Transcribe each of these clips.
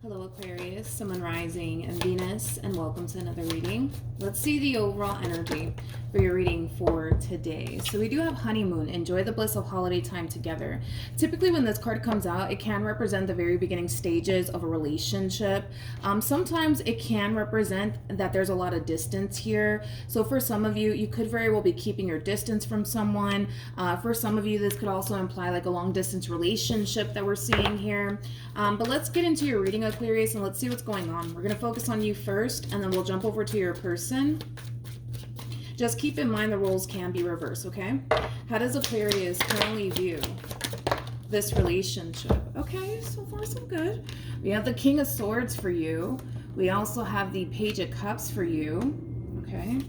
Hello Aquarius, Sun, Moon, Rising, and Venus, and welcome to another reading. Let's see the overall energy for your reading for today. So we do have honeymoon. Enjoy the bliss of holiday time together. Typically when this card comes out, it can represent the very beginning stages of a relationship. Sometimes it can represent that there's a lot of distance here. So for some of you, you could very well be keeping your distance from someone. For some of you, this could also imply like a long distance relationship that we're seeing here. But let's get into your reading, Aquarius, and let's see what's going on. We're going to focus on you first, and then we'll jump over to your person. Just keep in mind the roles can be reversed, okay? How does Aquarius currently view this relationship? Okay, so far so good. We have the King of Swords for you. We also have the Page of Cups for you, okay?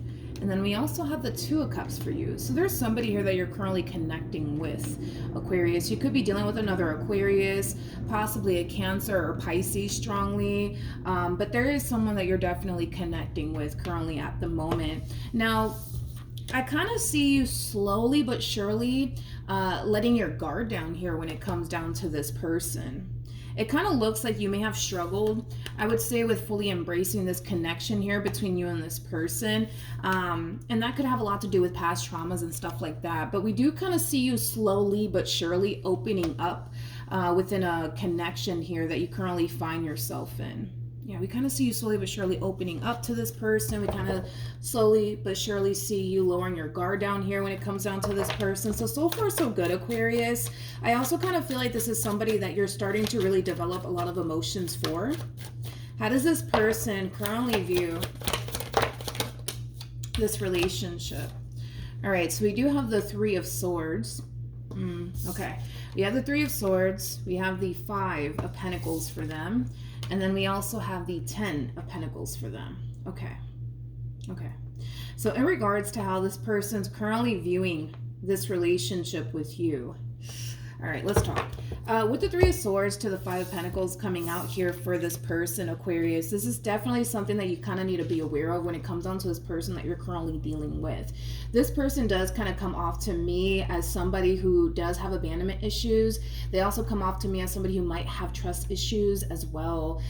And then we also have the Two of Cups for you. So there's somebody here that you're currently connecting with, Aquarius. You could be dealing with another Aquarius, possibly a Cancer or Pisces strongly. But there is someone that you're definitely connecting with currently at the moment. Now, I kind of see you slowly but surely letting your guard down here when it comes down to this person. It kind of looks like you may have struggled, I would say, with fully embracing this connection here between you and this person. And that could have a lot to do with past traumas and stuff like that. But we do kind of see you slowly but surely opening up within a connection here that you currently find yourself in. Yeah, we kind of see you slowly but surely opening up to this person. We kind of slowly but surely see you lowering your guard down here when it comes down to this person. So far, so good, Aquarius. I also kind of feel like this is somebody that you're starting to really develop a lot of emotions for. How does this person currently view this relationship? All right, so we do have the Three of Swords. Okay, we have the Three of Swords. We have the Five of Pentacles for them. And then we also have the 10 of Pentacles for them. Okay. So in regards to how this person's currently viewing this relationship with you. All right, let's talk. With the Three of Swords to the Five of Pentacles coming out here for this person, Aquarius, this is definitely something that you kind of need to be aware of when it comes down to this person that you're currently dealing with. This person does kind of come off to me as somebody who does have abandonment issues. They also come off to me as somebody who might have trust issues as well.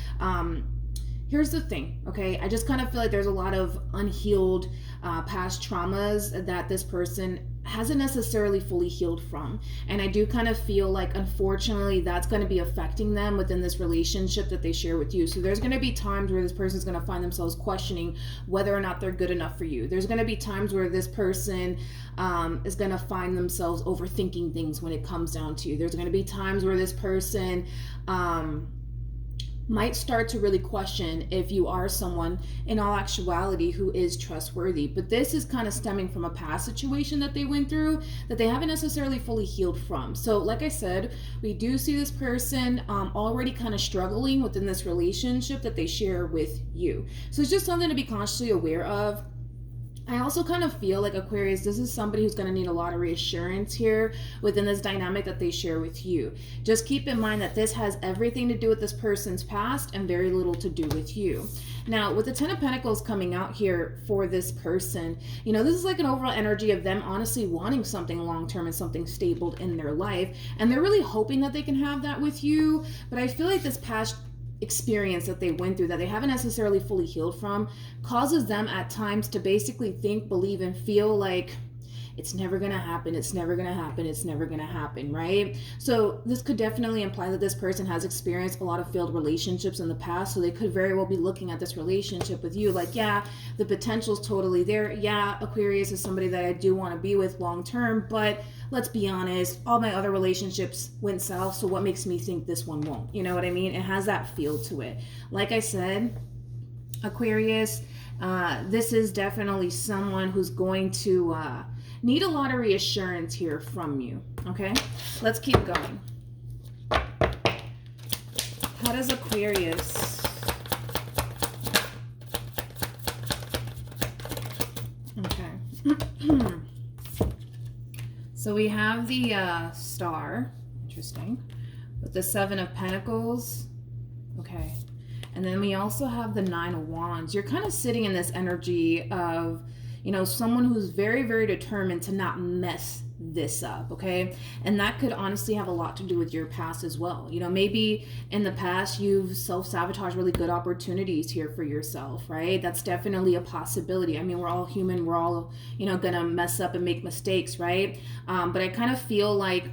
Here's the thing, okay? I just kind of feel like there's a lot of unhealed past traumas that this person hasn't necessarily fully healed from. And I do kind of feel like, unfortunately, that's going to be affecting them within this relationship that they share with you. So there's going to be times where this person's going to find themselves questioning whether or not they're good enough for you. There's going to be times where this person is going to find themselves overthinking things when it comes down to you. There's going to be times where this person might start to really question if you are someone in all actuality who is trustworthy. But this is kind of stemming from a past situation that they went through that they haven't necessarily fully healed from. So like I said, we do see this person already kind of struggling within this relationship that they share with you. So it's just something to be consciously aware of. I also kind of feel like, Aquarius, this is somebody who's going to need a lot of reassurance here within this dynamic that they share with you. Just keep in mind that this has everything to do with this person's past and very little to do with you. Now, with the Ten of Pentacles coming out here for this person, you know, this is like an overall energy of them honestly wanting something long-term and something stable in their life. And they're really hoping that they can have that with you. But I feel like this past experience that they went through that they haven't necessarily fully healed from causes them at times to basically think, believe, and feel like it's never gonna happen, it's never gonna happen, it's never gonna happen, right? So this could definitely imply that this person has experienced a lot of failed relationships in the past, so they could very well be looking at this relationship with you like, yeah, the potential's totally there. Yeah, Aquarius is somebody that I do want to be with long term, but let's be honest, all my other relationships went south, so what makes me think this one won't? You know what I mean? It has that feel to it. Like I said, Aquarius, this is definitely someone who's going to need a lot of reassurance here from you, okay? Let's keep going. How does Aquarius so we have the Star, interesting, with the Seven of Pentacles, okay, and then we also have the Nine of Wands. You're kind of sitting in this energy of, you know, someone who's very, very determined to not mess this up, okay? And that could honestly have a lot to do with your past as well. You know, maybe in the past you've self-sabotaged really good opportunities here for yourself, right? That's definitely a possibility. I mean, we're all human, we're all, you know, gonna mess up and make mistakes, right? But I kind of feel like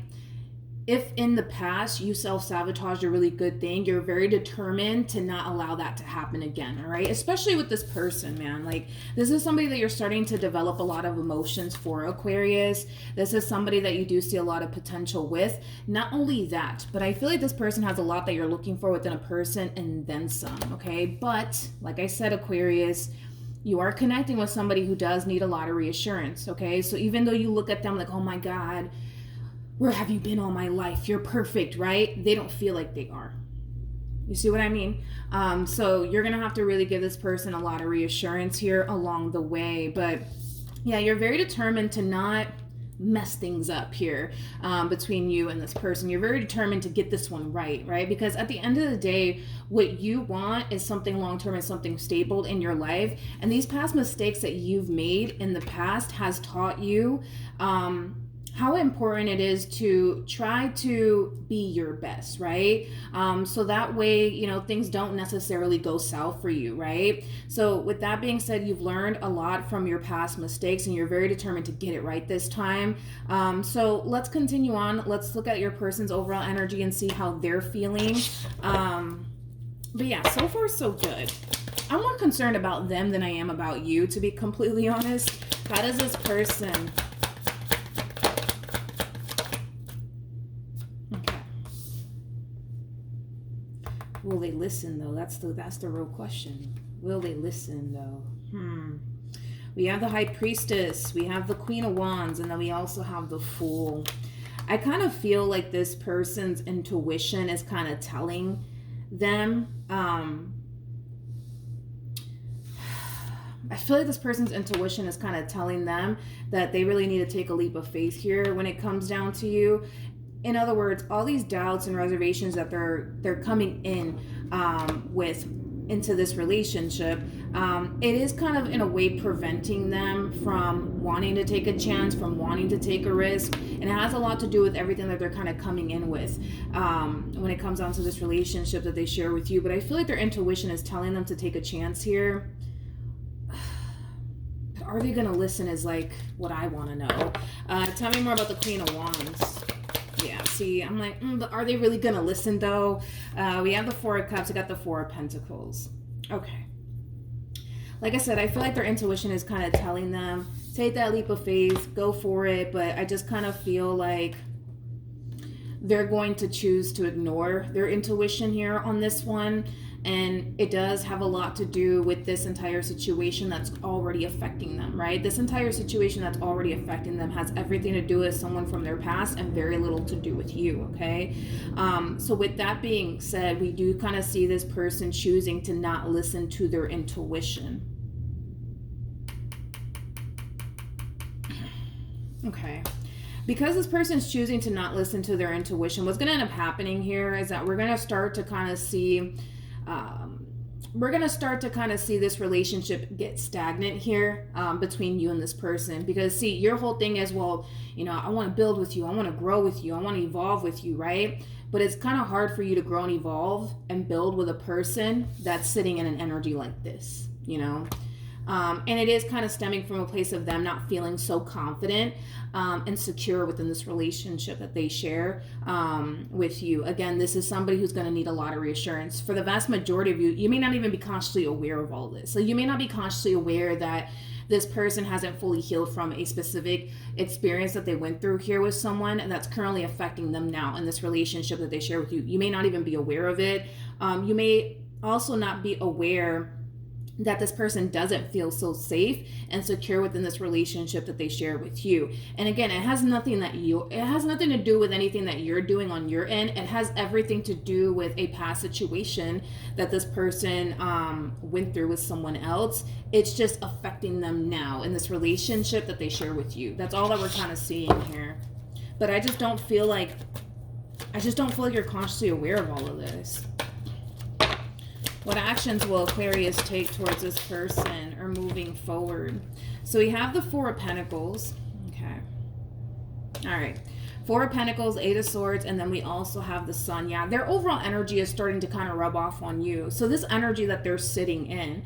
if in the past you self-sabotaged a really good thing, you're very determined to not allow that to happen again, all right? Especially with this person, man. Like, this is somebody that you're starting to develop a lot of emotions for, Aquarius. This is somebody that you do see a lot of potential with. Not only that, but I feel like this person has a lot that you're looking for within a person and then some, okay? But, like I said, Aquarius, you are connecting with somebody who does need a lot of reassurance, okay? So even though you look at them like, oh my God, where have you been all my life? You're perfect, right? They don't feel like they are. You see what I mean? So you're going to have to really give this person a lot of reassurance here along the way. But yeah, you're very determined to not mess things up here between you and this person. You're very determined to get this one right? Because at the end of the day, what you want is something long-term and something stable in your life. And these past mistakes that you've made in the past has taught you how important it is to try to be your best, right? So that way, you know, things don't necessarily go south for you, right? So with that being said, you've learned a lot from your past mistakes and you're very determined to get it right this time. So let's continue on. Let's look at your person's overall energy and see how they're feeling. But yeah, so far so good. I'm more concerned about them than I am about you, to be completely honest. How does this person... Will they listen though? That's the real question. Will they listen though? We have the High Priestess, we have the Queen of Wands, and then we also have the Fool. I kind of feel like this person's intuition is kind of telling them, I feel like this person's intuition is kind of telling them that they really need to take a leap of faith here when it comes down to you. In other words, all these doubts and reservations that they're coming in with into this relationship, it is kind of in a way preventing them from wanting to take a chance, from wanting to take a risk. And it has a lot to do with everything that they're kind of coming in with when it comes down to this relationship that they share with you. But I feel like their intuition is telling them to take a chance here. Are they going to listen is like what I want to know. Tell me more about the Queen of Wands. Yeah, see, I'm like, but are they really going to listen, though? We have the Four of Cups. I got the Four of Pentacles. Okay. Like I said, I feel like their intuition is kind of telling them, take that leap of faith, go for it. But I just kind of feel like they're going to choose to ignore their intuition here on this one. And it does have a lot to do with this entire situation that's already affecting them, right? This entire situation that's already affecting them has everything to do with someone from their past and very little to do with you, okay? So with that being said, we do kind of see this person choosing to not listen to their intuition. Okay. Because this person's choosing to not listen to their intuition, what's going to end up happening here is that we're going to start to kind of see this relationship get stagnant here between you and this person. Because see, your whole thing is, well, you know, I want to build with you, I want to grow with you, I want to evolve with you, right? But it's kind of hard for you to grow and evolve and build with a person that's sitting in an energy like this, you know? And it is kind of stemming from a place of them not feeling so confident and secure within this relationship that they share with you. Again, this is somebody who's going to need a lot of reassurance. For the vast majority of you, you may not even be consciously aware of all this. So you may not be consciously aware that this person hasn't fully healed from a specific experience that they went through here with someone, and that's currently affecting them now in this relationship that they share with you. You may not even be aware of it. You may also not be aware that this person doesn't feel so safe and secure within this relationship that they share with you. And again, it has nothing to do with anything that you're doing on your end. It has everything to do with a past situation that this person went through with someone else. It's just affecting them now in this relationship that they share with you. That's all that we're kind of seeing here. But I just don't feel like you're consciously aware of all of this. What actions will Aquarius take towards this person or moving forward? So we have the Four of Pentacles. Okay. All right. Four of Pentacles, Eight of Swords, and then we also have the Sun. Yeah, their overall energy is starting to kind of rub off on you. So this energy that they're sitting in,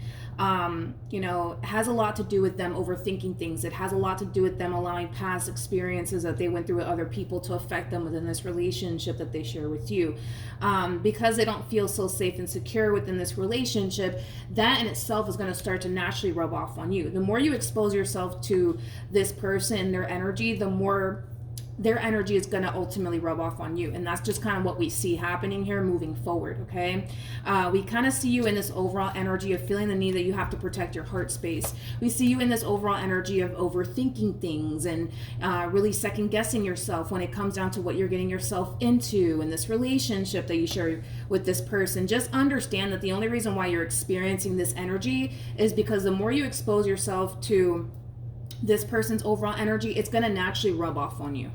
you know, has a lot to do with them overthinking things. It has a lot to do with them allowing past experiences that they went through with other people to affect them within this relationship that they share with you. Because they don't feel so safe and secure within this relationship, that in itself is going to start to naturally rub off on you. The more you expose yourself to this person, their energy, the more their energy is going to ultimately rub off on you. And that's just kind of what we see happening here moving forward, okay? We kind of see you in this overall energy of feeling the need that you have to protect your heart space. We see you in this overall energy of overthinking things and really second guessing yourself when it comes down to what you're getting yourself into in this relationship that you share with this person. Just understand that the only reason why you're experiencing this energy is because the more you expose yourself to this person's overall energy, it's going to naturally rub off on you.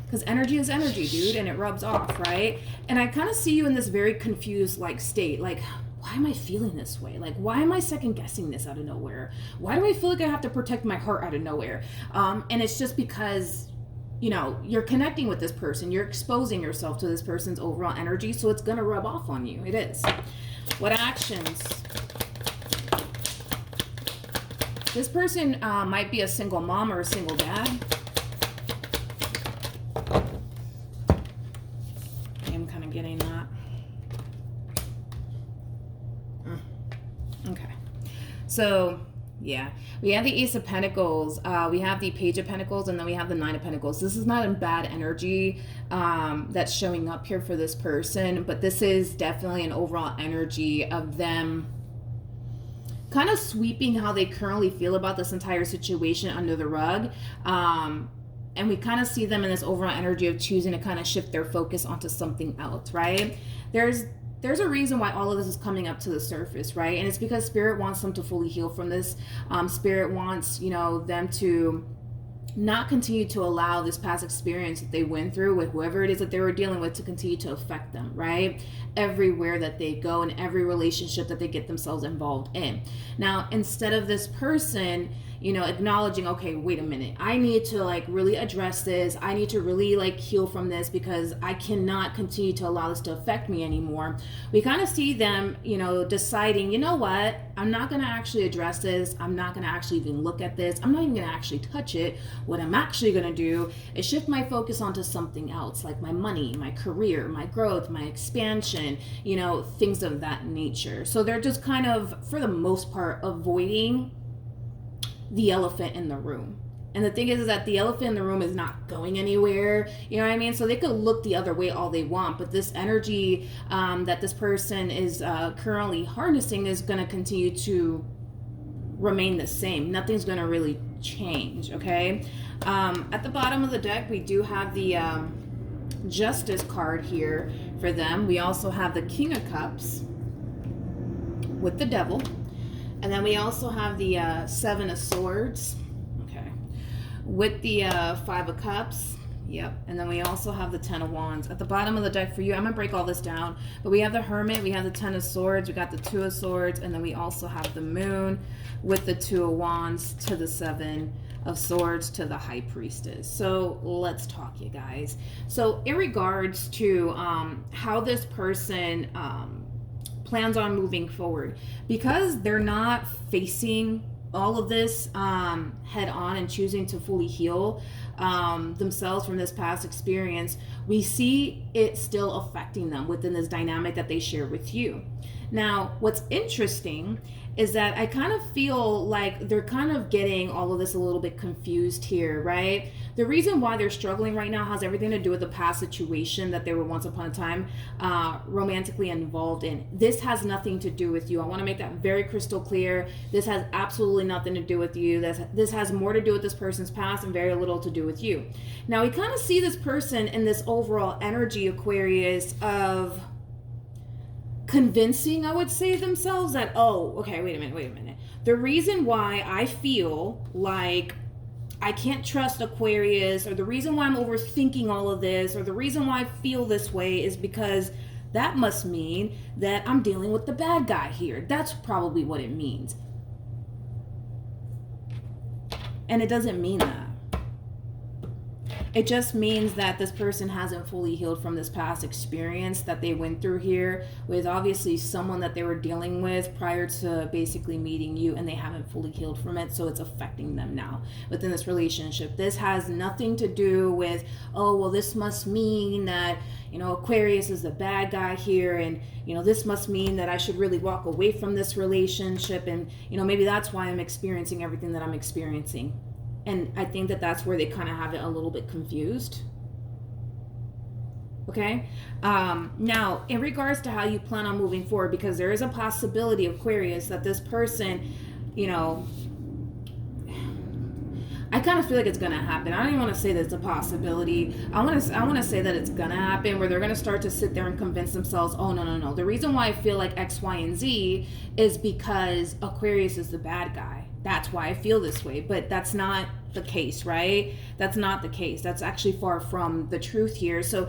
Because energy is energy, dude, and it rubs off, right? And I kind of see you in this very confused like state. Like, why am I feeling this way? Like, why am I second guessing this out of nowhere? Why do I feel like I have to protect my heart out of nowhere? And it's just because, you know, you're connecting with this person. You're exposing yourself to this person's overall energy. So it's going to rub off on you. It is. What actions? This person might be a single mom or a single dad. I'm kind of getting that. Okay. So, yeah. We have the Ace of Pentacles. We have the Page of Pentacles. And then we have the Nine of Pentacles. This is not a bad energy that's showing up here for this person. But this is definitely an overall energy of them kind of sweeping how they currently feel about this entire situation under the rug. And we kind of see them in this overall energy of choosing to kind of shift their focus onto something else, right? There's a reason why all of this is coming up to the surface, right? And it's because Spirit wants them to fully heal from this. Spirit wants, you know, them to not continue to allow this past experience that they went through with whoever it is that they were dealing with to continue to affect them, right? Everywhere that they go and every relationship that they get themselves involved in. Now, instead of this person, you know, acknowledging, okay, wait a minute, I need to like really address this. I need to really like heal from this because I cannot continue to allow this to affect me anymore. We kind of see them, you know, deciding, you know what, I'm not going to actually address this. I'm not going to actually even look at this. I'm not even going to actually touch it. What I'm actually going to do is shift my focus onto something else, like my money, my career, my growth, my expansion, you know, things of that nature. So they're just kind of, for the most part, avoiding the elephant in the room. And the thing is that the elephant in the room is not going anywhere. You know what I mean? So they could look the other way all they want, but this energy that this person is currently harnessing is going to continue to remain the same. Nothing's going to really change, okay? At the bottom of the deck, we do have the Justice card here for them. We also have the King of Cups with the Devil. And then we also have the Seven of Swords, okay, with the Five of Cups, yep. And then we also have the Ten of Wands. At the bottom of the deck for you, I'm going to break all this down, but we have the Hermit, we have the Ten of Swords, we got the Two of Swords, and then we also have the Moon with the Two of Wands to the Seven of Swords to the High Priestess. So let's talk, you guys. So in regards to how this person plans on moving forward, because they're not facing all of this head on and choosing to fully heal themselves from this past experience, we see it still affecting them within this dynamic that they share with you. Now, what's interesting is that I kind of feel like they're kind of getting all of this a little bit confused here, right? The reason why they're struggling right now has everything to do with the past situation that they were once upon a time romantically involved in. This has nothing to do with you. I want to make that very crystal clear. This has absolutely nothing to do with you. This has more to do with this person's past and very little to do with you. Now, we kind of see this person in this overall energy, Aquarius, of convincing, I would say, themselves that, oh, okay, wait a minute. The reason why I feel like I can't trust Aquarius, or the reason why I'm overthinking all of this, or the reason why I feel this way is because that must mean that I'm dealing with the bad guy here. That's probably what it means. And it doesn't mean that. It just means that this person hasn't fully healed from this past experience that they went through here with obviously someone that they were dealing with prior to basically meeting you, and they haven't fully healed from it, so it's affecting them now within this relationship. This has nothing to do with, oh, well, this must mean that, you know, Aquarius is the bad guy here, and, you know, this must mean that I should really walk away from this relationship, and, you know, maybe that's why I'm experiencing everything that I'm experiencing. And I think that that's where they kind of have it a little bit confused. Okay. Now, in regards to how you plan on moving forward, because there is a possibility, Aquarius, that this person, you know, I kind of feel like it's going to happen. I don't even want to say that it's a possibility. I want to say that it's going to happen, where they're going to start to sit there and convince themselves, oh, no. The reason why I feel like X, Y, and Z is because Aquarius is the bad guy. That's why I feel this way. But that's not the case, right? That's not the case. That's actually far from the truth here. So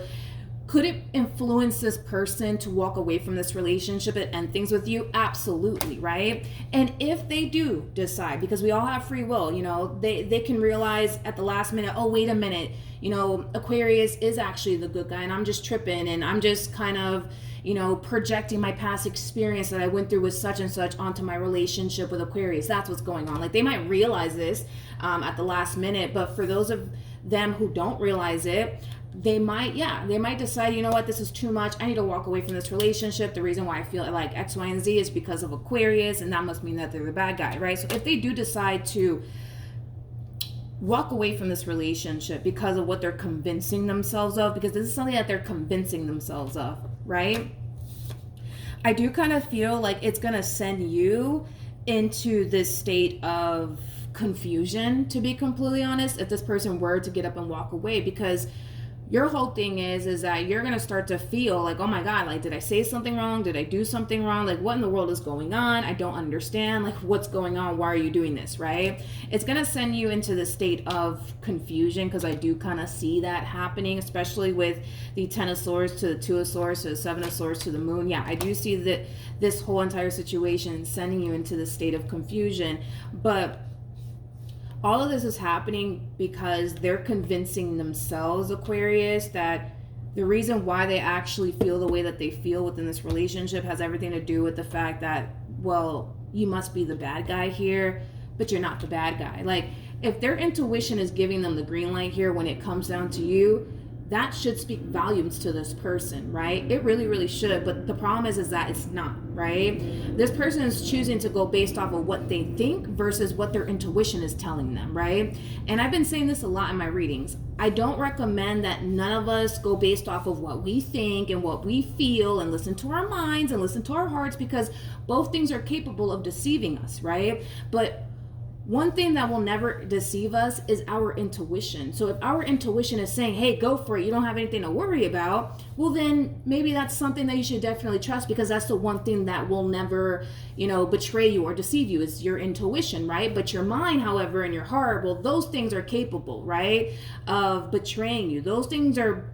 could it influence this person to walk away from this relationship and end things with you? Absolutely, right? And if they do decide, because we all have free will, you know, they can realize at the last minute, oh, wait a minute, you know, Aquarius is actually the good guy, and I'm just tripping, and I'm just kind of, you know, projecting my past experience that I went through with such and such onto my relationship with Aquarius. That's what's going on. Like, they might realize this at the last minute, but for those of them who don't realize it, they might decide, you know what, this is too much. I need to walk away from this relationship. The reason why I feel like X, Y, and Z is because of Aquarius, and that must mean that they're the bad guy, right? So if they do decide to walk away from this relationship because of what they're convincing themselves of, because this is something that they're convincing themselves of, right? I do kind of feel like it's going to send you into this state of confusion, to be completely honest, if this person were to get up and walk away, because your whole thing is that you're going to start to feel like, oh my God, like, did I say something wrong? Did I do something wrong? Like, what in the world is going on? I don't understand. Like, what's going on? Why are you doing this, right? It's going to send you into the state of confusion, because I do kind of see that happening, especially with the 10 of Swords to the 2 of Swords to the 7 of Swords to the Moon. Yeah, I do see that this whole entire situation sending you into the state of confusion, but all of this is happening because they're convincing themselves, Aquarius, that the reason why they actually feel the way that they feel within this relationship has everything to do with the fact that, well, you must be the bad guy here, but you're not the bad guy. Like, if their intuition is giving them the green light here when it comes down to you, that should speak volumes to this person, right? It really, really should. But the problem is that it's not, right? This person is choosing to go based off of what they think versus what their intuition is telling them, right? And I've been saying this a lot in my readings. I don't recommend that none of us go based off of what we think and what we feel and listen to our minds and listen to our hearts, because both things are capable of deceiving us, right? But one thing that will never deceive us is our intuition. So if our intuition is saying, hey, go for it, you don't have anything to worry about, well, then maybe that's something that you should definitely trust, because that's the one thing that will never, you know, betray you or deceive you, is your intuition, right? But your mind, however, and your heart, well, those things are capable, right, of betraying you. Those things are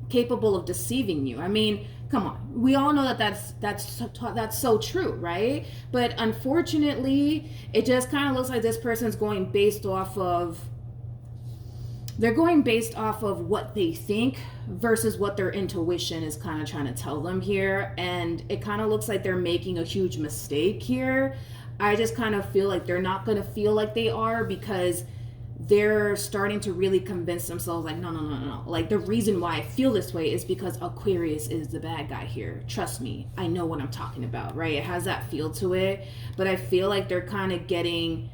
capable of deceiving you. I mean, come on, we all know that that's so true, right? But unfortunately, it just kind of looks like this person's going based off of what they think versus what their intuition is kind of trying to tell them here. And it kind of looks like they're making a huge mistake here. I just kind of feel like they're not going to feel like they are, because they're starting to really convince themselves, like, no. Like, the reason why I feel this way is because Aquarius is the bad guy here. Trust me, I know what I'm talking about, right? It has that feel to it. But I feel like they're kind of getting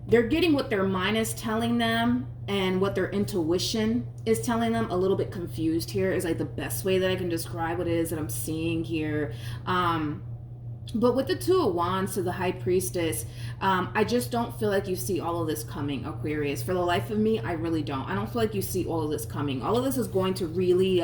what their mind is telling them and what their intuition is telling them a little bit confused here, is like the best way that I can describe what it is that I'm seeing here. But with the 2 of Wands to the High Priestess, I just don't feel like you see all of this coming, Aquarius. For the life of me, I really don't. I don't feel like you see all of this coming. All of this is going to really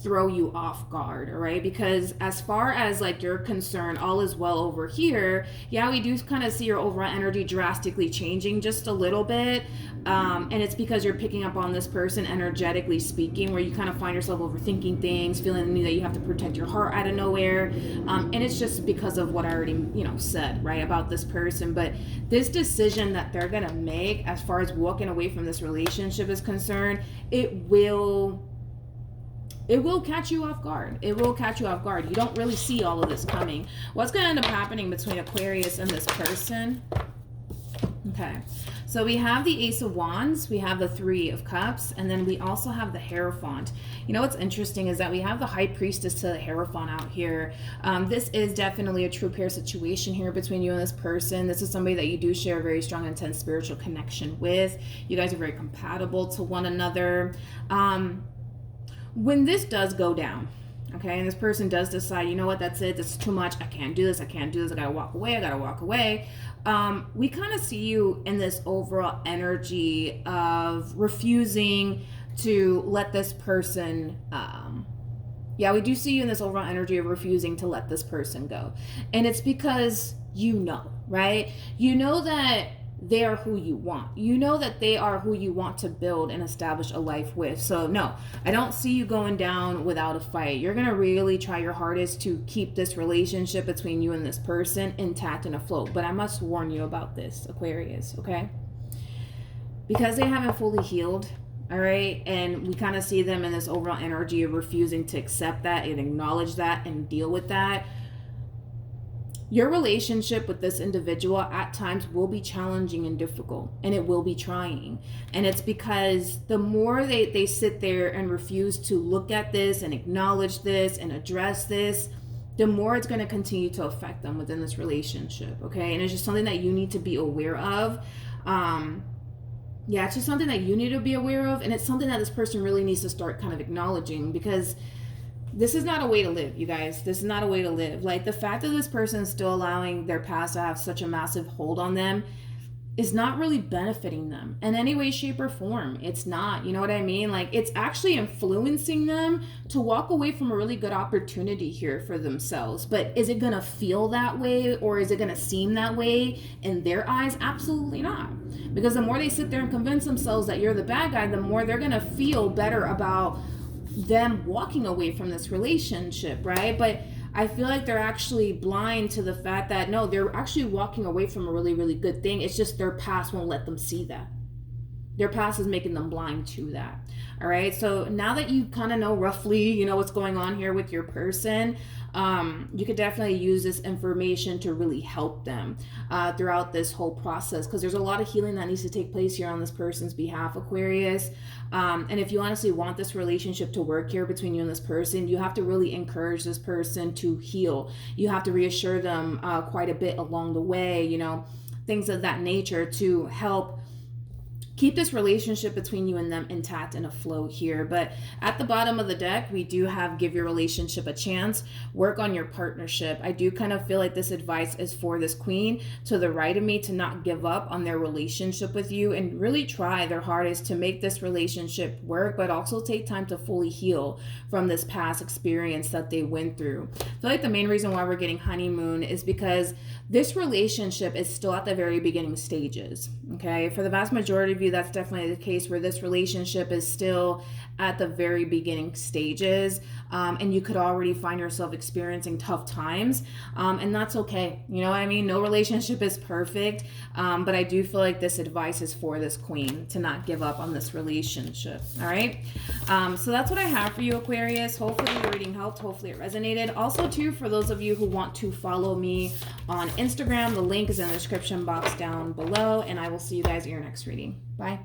throw you off guard, all right? Because as far as like you're concerned, all is well over here. Yeah, we do kind of see your overall energy drastically changing just a little bit. And it's because you're picking up on this person energetically speaking, where you kind of find yourself overthinking things, feeling that you have to protect your heart out of nowhere. And it's just because of what I already, said, right, about this person. But this decision that they're going to make as far as walking away from this relationship is concerned, it will catch you off guard. It will catch you off guard. You don't really see all of this coming. What's going to end up happening between Aquarius and this person? Okay, so we have the Ace of Wands, we have the Three of Cups, and then we also have the Hierophant. You know what's interesting is that we have the High Priestess to the Hierophant out here. This is definitely a true pair situation here between you and this person. This is somebody that you do share a very strong, intense spiritual connection with. You guys are very compatible to one another. When this does go down, okay, and this person does decide, you know what, that's it, this is too much, I can't do this, I gotta walk away, we kind of see you in this overall energy of refusing to let this person, we do see you in this overall energy of refusing to let this person go. And it's because right? You know that they are who you want. You know that they are who you want to build and establish a life with. So no, I don't see you going down without a fight. You're going to really try your hardest to keep this relationship between you and this person intact and afloat. But I must warn you about this, Aquarius, okay? Because they haven't fully healed, all right? And we kind of see them in this overall energy of refusing to accept that and acknowledge that and deal with that. Your relationship with this individual at times will be challenging and difficult, and it will be trying. And it's because the more they sit there and refuse to look at this and acknowledge this and address this, the more it's going to continue to affect them within this relationship, okay? And it's just something that you need to be aware of. It's just something that you need to be aware of, and it's something that this person really needs to start kind of acknowledging, because this is not a way to live, you guys. This is not a way to live. Like, the fact that this person is still allowing their past to have such a massive hold on them is not really benefiting them in any way, shape, or form. It's not, you know what I mean? Like, it's actually influencing them to walk away from a really good opportunity here for themselves. But is it gonna feel that way, or is it gonna seem that way in their eyes? Absolutely not. Because the more they sit there and convince themselves that you're the bad guy, the more they're gonna feel better about them walking away from this relationship, right? But I feel like they're actually blind to the fact that no, they're actually walking away from a really, really good thing. It's just their past won't let them see that. Their past is making them blind to that. All right. So now that you kind of know roughly, what's going on here with your person, you could definitely use this information to really help them throughout this whole process, because there's a lot of healing that needs to take place here on this person's behalf, Aquarius. And if you honestly want this relationship to work here between you and this person, you have to really encourage this person to heal. You have to reassure them quite a bit along the way, things of that nature to help keep this relationship between you and them intact and afloat here. But at the bottom of the deck, we do have give your relationship a chance, work on your partnership. I do kind of feel like this advice is for this queen to the right of me to not give up on their relationship with you and really try their hardest to make this relationship work, but also take time to fully heal from this past experience that they went through. I feel like the main reason why we're getting honeymoon is because this relationship is still at the very beginning stages, okay? For the vast majority of you, that's definitely the case, where this relationship is still at the very beginning stages, and you could already find yourself experiencing tough times, and that's okay. You know what I mean? No relationship is perfect, but I do feel like this advice is for this queen to not give up on this relationship. All right, so that's what I have for you, Aquarius. Hopefully your reading helped. Hopefully it resonated. Also, too, for those of you who want to follow me on Instagram, the link is in the description box down below, and I will see you guys in your next reading. Bye.